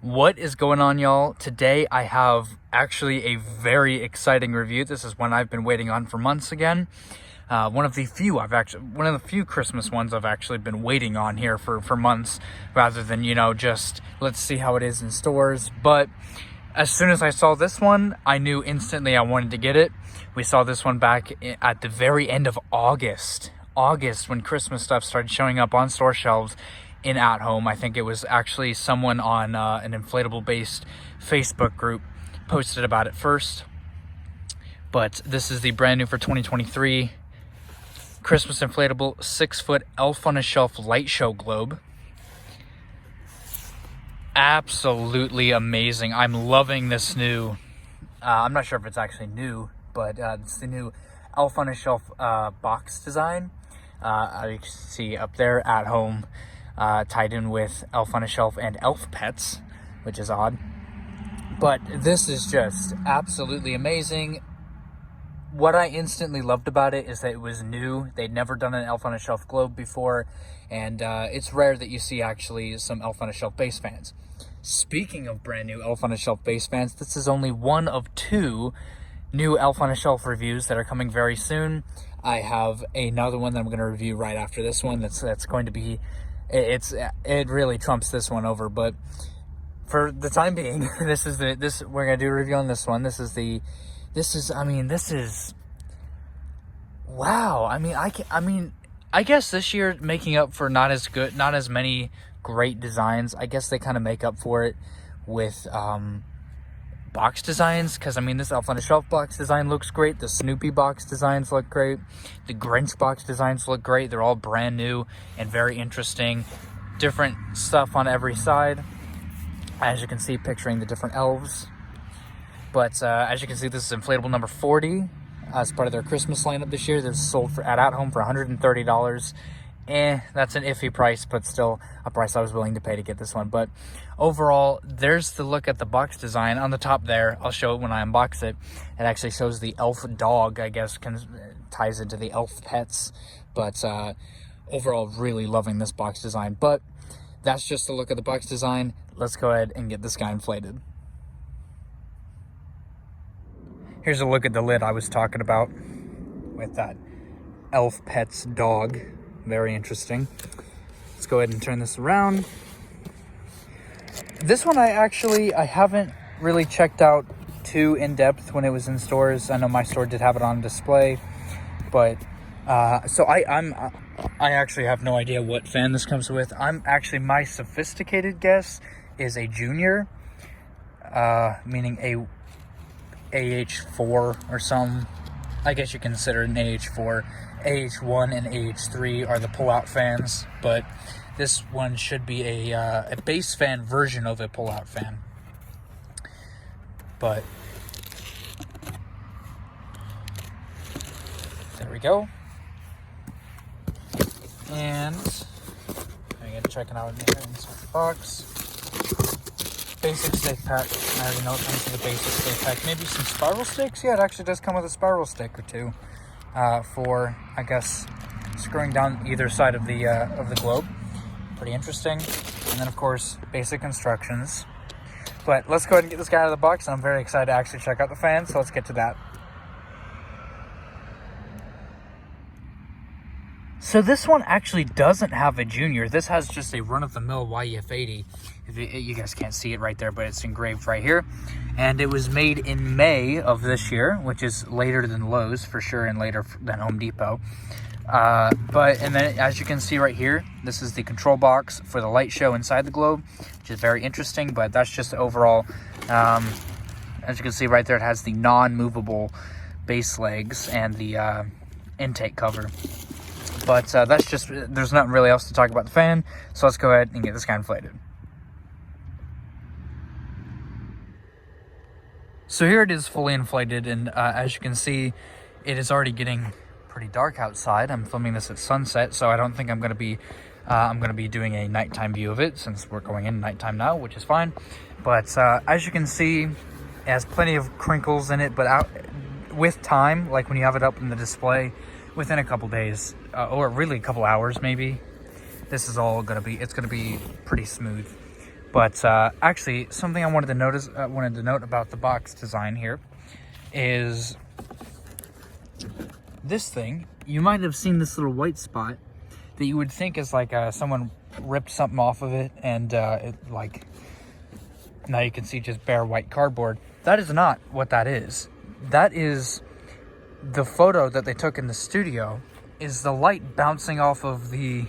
What is going on, y'all? Today I have actually a very exciting review. This is one I've been waiting on for months again. One of the few Christmas ones I've actually been waiting on here for months, rather than, just let's see how it is in stores. But as soon as I saw this one, I knew instantly I wanted to get it. We saw this one back at the very end of August, when Christmas stuff started showing up on store shelves in At Home. I think it was actually someone on an inflatable based Facebook group posted about it first. But this is the brand new for 2023 Christmas inflatable 6-foot elf on a shelf light show globe. Absolutely amazing. I'm loving this new, I'm not sure if it's actually new, but it's the new elf on a shelf box design. You can see up there At Home, tied in with Elf on a Shelf and Elf Pets, which is odd. But this is just absolutely amazing. What I instantly loved about it is that it was new. They'd never done an Elf on a Shelf globe before, and it's rare that you see actually some Elf on a Shelf base fans. Speaking of brand new Elf on a Shelf base fans, this is only one of two new Elf on a Shelf reviews that are coming very soon. I have another one that I'm going to review right after this one. That's going to be, it really trumps this one over. But for the time being, we're going to do a review on this one. Wow. I guess this year, making up for not as many great designs, I guess they kind of make up for it with box designs, because this Elf on a Shelf box design looks great. The Snoopy box designs look great. The Grinch box designs look great. They're all brand new and very interesting. Different stuff on every side, as you can see, picturing the different elves. But as you can see, this is inflatable number 40 as part of their Christmas lineup this year. This is sold at Home for $130. That's an iffy price, but still a price I was willing to pay to get this one. But overall, there's the look at the box design. On the top there, I'll show it when I unbox it. It actually shows the elf dog, I guess, ties into the elf pets. But overall, really loving this box design. But that's just the look at the box design. Let's go ahead and get this guy inflated. Here's a look at the lid I was talking about with that elf pets dog. Very interesting. Let's go ahead and turn this around. This one I haven't really checked out too in depth when it was in stores. I know my store did have it on display, but so I actually have no idea what fan this comes with. My sophisticated guess is a junior, meaning a AH4 or some. I guess you consider an AH4. AH1 and AH3 are the pull-out fans, but this one should be a base fan version of a pull-out fan. But there we go. And I gotta check it out in here inside the box. Basic stick pack. I already know it comes with a basic stick pack. Maybe some spiral sticks? Yeah, it actually does come with a spiral stick or two. For, I guess, screwing down either side of the globe. Pretty interesting. And then, of course, basic instructions. But let's go ahead and get this guy out of the box, and I'm very excited to actually check out the fan, so let's get to that. So this one actually doesn't have a junior. This has just a run-of-the-mill YF80. You guys can't see it right there, but it's engraved right here. And it was made in May of this year, which is later than Lowe's for sure, and later than Home Depot. And then as you can see right here, this is the control box for the light show inside the globe, which is very interesting. But that's just overall, as you can see right there, it has the non-movable base legs and the intake cover. But that's just, there's nothing really else to talk about the fan, so let's go ahead and get this guy inflated. So here it is fully inflated, and as you can see, it is already getting pretty dark outside. I'm filming this at sunset, so I don't think I'm going to be doing a nighttime view of it, since we're going in nighttime now, which is fine. But as you can see, it has plenty of crinkles in it, but with time, like when you have it up in the display, within a couple days, or really a couple hours maybe, this is all going to be pretty smooth. But actually, something I wanted to note about the box design here is this thing. You might have seen this little white spot that you would think is like someone ripped something off of it, and it like now you can see just bare white cardboard. That is not what that is. That is the photo that they took in the studio. Is the light bouncing off of the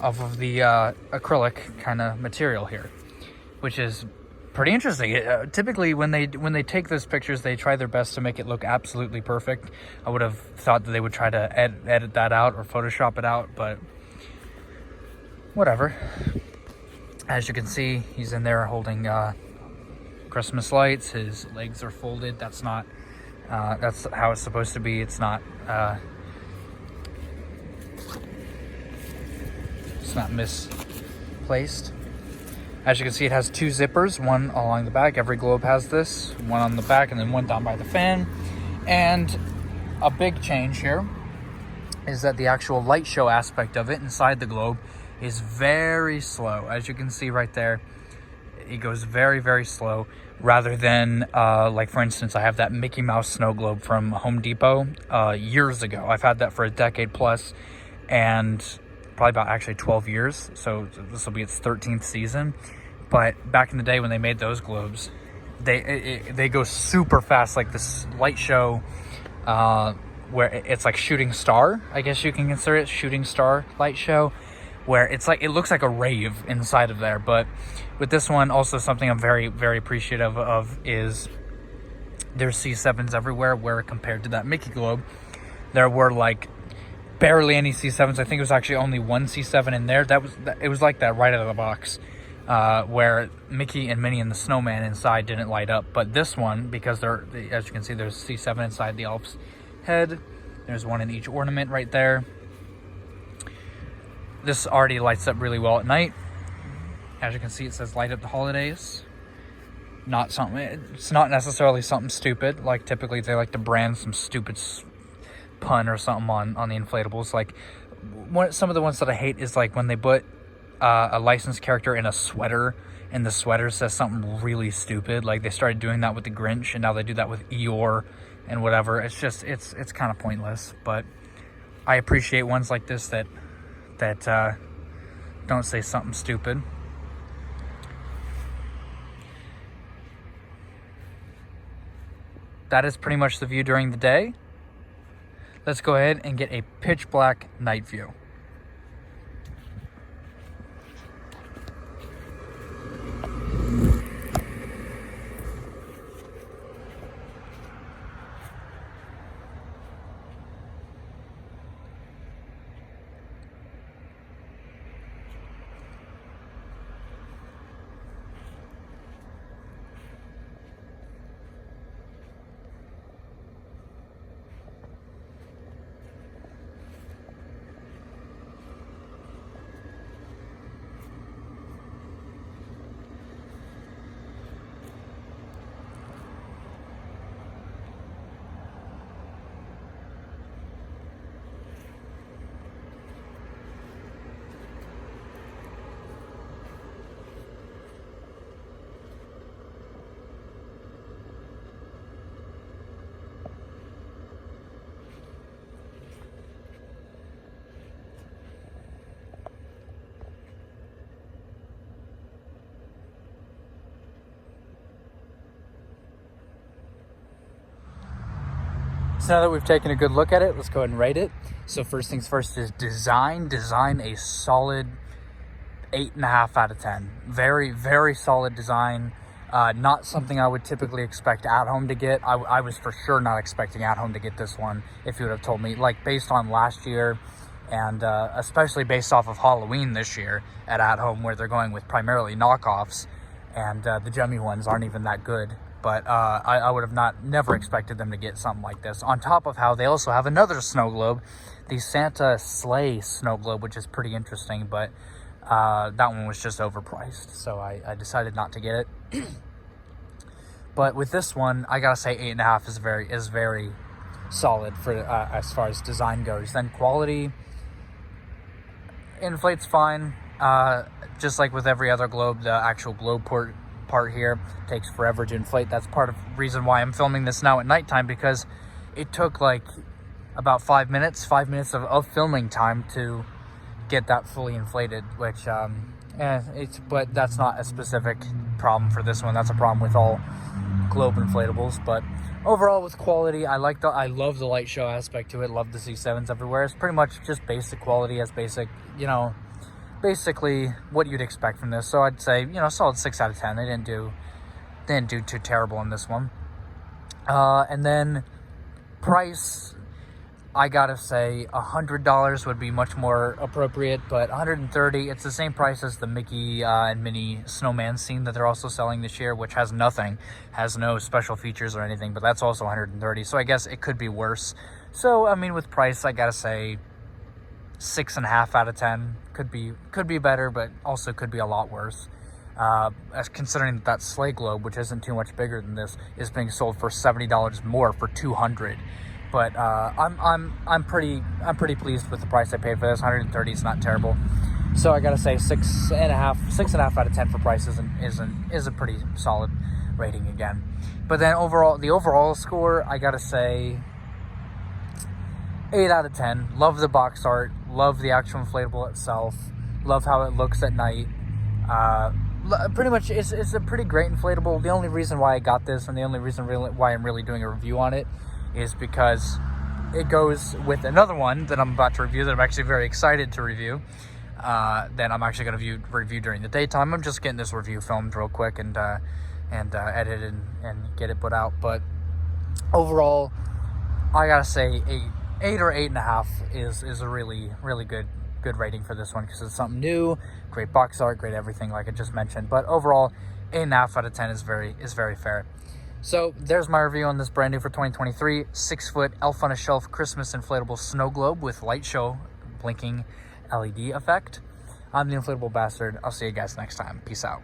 acrylic kind of material here, which is pretty interesting. Typically, when they take those pictures, they try their best to make it look absolutely perfect. I would have thought that they would try to edit that out or Photoshop it out, but whatever. As you can see, he's in there holding Christmas lights. His legs are folded. That's not. That's how it's supposed to be. It's not. It's not misplaced. As you can see, it has two zippers, one along the back. Every globe has this, one on the back and then one down by the fan. And a big change here is that the actual light show aspect of it inside the globe is very slow. As you can see right there, it goes very, very slow, rather than like, for instance, I have that Mickey Mouse snow globe from Home Depot years ago. I've had that for a decade plus, and probably about actually 12 years. So this will be its 13th season. But back in the day when they made those globes, they go super fast, like this light show where it's like shooting star, I guess you can consider it, shooting star light show, where it's like, it looks like a rave inside of there. But with this one, also something I'm very, very appreciative of is there's C7s everywhere, where compared to that Mickey globe, there were like barely any C7s. I think it was actually only one C7 in there. It was like that right out of the box, where Mickey and Minnie and the snowman inside didn't light up. But this one, because as you can see, there's C7 inside the elf's head. There's one in each ornament right there. This already lights up really well at night. As you can see, it says light up the holidays. It's not necessarily something stupid. Like typically they like to brand some stupid pun or something on the inflatables. Like some of the ones that I hate is like when they put a licensed character in a sweater and the sweater says something really stupid. Like they started doing that with the Grinch, and now they do that with Eeyore and whatever. It's just it's kind of pointless. But I appreciate ones like this that don't say something stupid. That is pretty much the view during the day. Let's go ahead and get a pitch black night view. So now that we've taken a good look at it, let's go ahead and rate it. So first things first is design. Design a solid 8.5 out of 10. Very, very solid design. Not something I would typically expect At Home to get. I was for sure not expecting At Home to get this one if you would have told me. Like based on last year, and especially based off of Halloween this year at Home, where they're going with primarily knockoffs, and the Jemmy ones aren't even that good. But I would have never expected them to get something like this. On top of how they also have another snow globe, the Santa Sleigh snow globe, which is pretty interesting, but that one was just overpriced, so I decided not to get it. But with this one, I gotta say 8.5 is very solid for as far as design goes. Then quality, inflate's fine. Just like with every other globe, the actual globe part here takes forever to inflate. That's part of the reason why I'm filming this now at nighttime, because it took like about 5 minutes of filming time to get that fully inflated, which but that's not a specific problem for this one. That's a problem with all globe inflatables. But overall, with quality, I love the light show aspect to it. Love the C7s everywhere. It's pretty much just basic quality, as basic, basically what you'd expect from this. So I'd say, solid 6 out of 10. They didn't do too terrible in this one. And then price, I gotta say $100 would be much more appropriate, but $130, it's the same price as the Mickey and Minnie Snowman scene that they're also selling this year, which has no special features or anything, but that's also $130. So I guess it could be worse. So I mean, with price, I gotta say 6.5 out of 10. Could be better, but also could be a lot worse. As considering that sleigh globe, which isn't too much bigger than this, is being sold for $70 more for $200. But I'm pretty pleased with the price I paid for this. $130 is not terrible. So I gotta say 6.5 out of 10 for price is a pretty solid rating again. But then the overall score, I gotta say 8 out of 10. Love the box art. Love the actual inflatable itself. Love how it looks at night. Pretty much, it's a pretty great inflatable. The only reason why I got this, and the only reason why I'm really doing a review on it, is because it goes with another one that I'm about to review, that I'm actually very excited to review. Then I'm actually going to review during the daytime. I'm just getting this review filmed real quick and edited and get it put out. But overall, I gotta say 8 or 8.5 is a really good rating for this one, because it's something new, great box art, great everything like I just mentioned. But overall, 8.5 out of 10 is very fair. So there's my review on this brand new for 2023 6-foot elf on a shelf Christmas inflatable snow globe with light show blinking LED effect. I'm the Inflatable Bastard. I'll see you guys next time. Peace out.